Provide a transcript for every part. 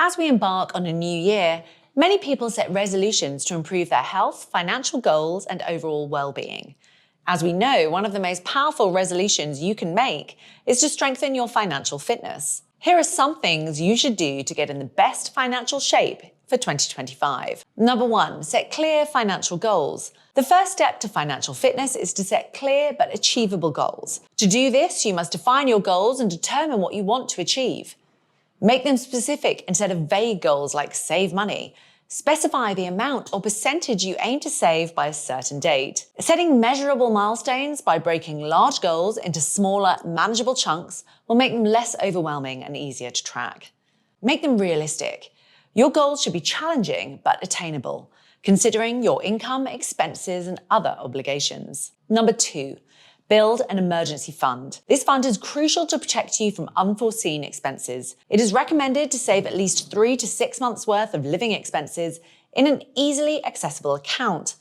As we embark on a new year, many people set resolutions to improve their health, financial goals, and overall well-being. As we know, one of the most powerful resolutions you can make is to strengthen your financial fitness. Here are some things you should do to get in the best financial shape for 2025. Number 1, set clear financial goals. The first step to financial fitness is to set clear but achievable goals. To do this, you must define your goals and determine what you want to achieve. Make them specific instead of vague goals like save money. Specify the amount or percentage you aim to save by a certain date. Setting measurable milestones by breaking large goals into smaller, manageable chunks will make them less overwhelming and easier to track. Make them realistic. Your goals should be challenging but attainable, considering your income, expenses, and other obligations. Number 2, build an emergency fund. This fund is crucial to protect you from unforeseen expenses. It is recommended to save at least 3 to 6 months' worth of living expenses in an easily accessible account.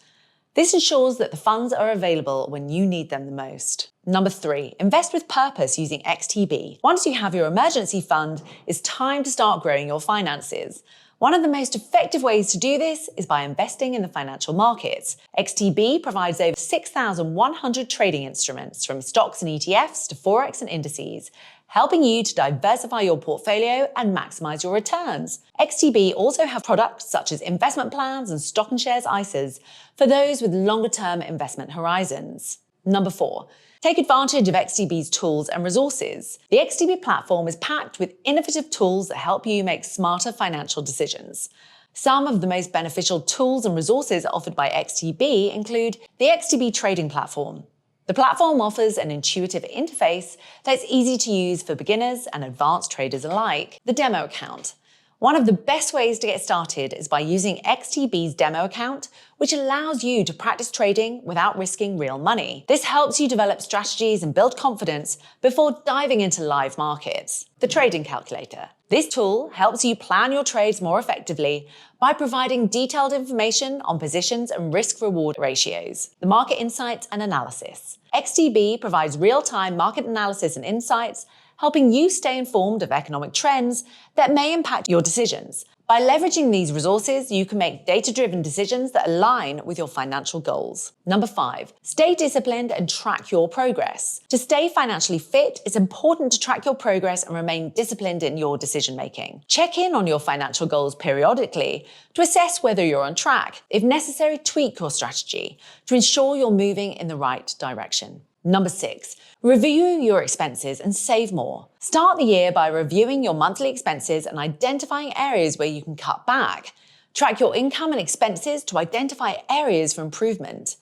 This ensures that the funds are available when you need them the most. Number 3, invest with purpose using XTB. Once you have your emergency fund, it's time to start growing your finances. One of the most effective ways to do this is by investing in the financial markets. XTB provides over 6,100 trading instruments, from stocks and ETFs to forex and indices, helping you to diversify your portfolio and maximize your returns. XTB also have products such as investment plans and stock and shares ISAs for those with longer-term investment horizons. Number 4, take advantage of XTB's tools and resources. The XTB platform is packed with innovative tools that help you make smarter financial decisions. Some of the most beneficial tools and resources offered by XTB include the XTB trading platform. The platform offers an intuitive interface that's easy to use for beginners and advanced traders alike. The demo account. One of the best ways to get started is by using XTB's demo account, which allows you to practice trading without risking real money. This helps you develop strategies and build confidence before diving into live markets. The trading calculator. This tool helps you plan your trades more effectively by providing detailed information on positions and risk-reward ratios. The market insights and analysis. XTB provides real-time market analysis and insights, helping you stay informed of economic trends that may impact your decisions. By leveraging these resources, you can make data-driven decisions that align with your financial goals. Number 5, stay disciplined and track your progress. To stay financially fit, it's important to track your progress and remain disciplined in your decision-making. Check in on your financial goals periodically to assess whether you're on track. If necessary, tweak your strategy to ensure you're moving in the right direction. Number 6, review your expenses and save more. Start the year by reviewing your monthly expenses and identifying areas where you can cut back. Track your income and expenses to identify areas for improvement.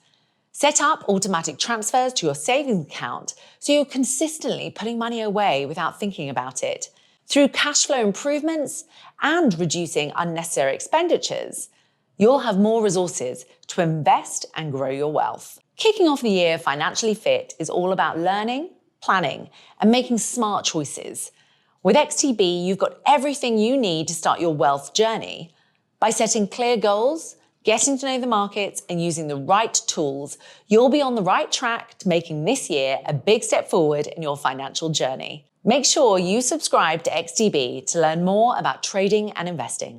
Set up automatic transfers to your savings account so you're consistently putting money away without thinking about it. Through cash flow improvements and reducing unnecessary expenditures, you'll have more resources to invest and grow your wealth. Kicking off the year financially fit is all about learning, planning, and making smart choices. With XTB, you've got everything you need to start your wealth journey. By setting clear goals, getting to know the markets, and using the right tools, you'll be on the right track to making this year a big step forward in your financial journey. Make sure you subscribe to XTB to learn more about trading and investing.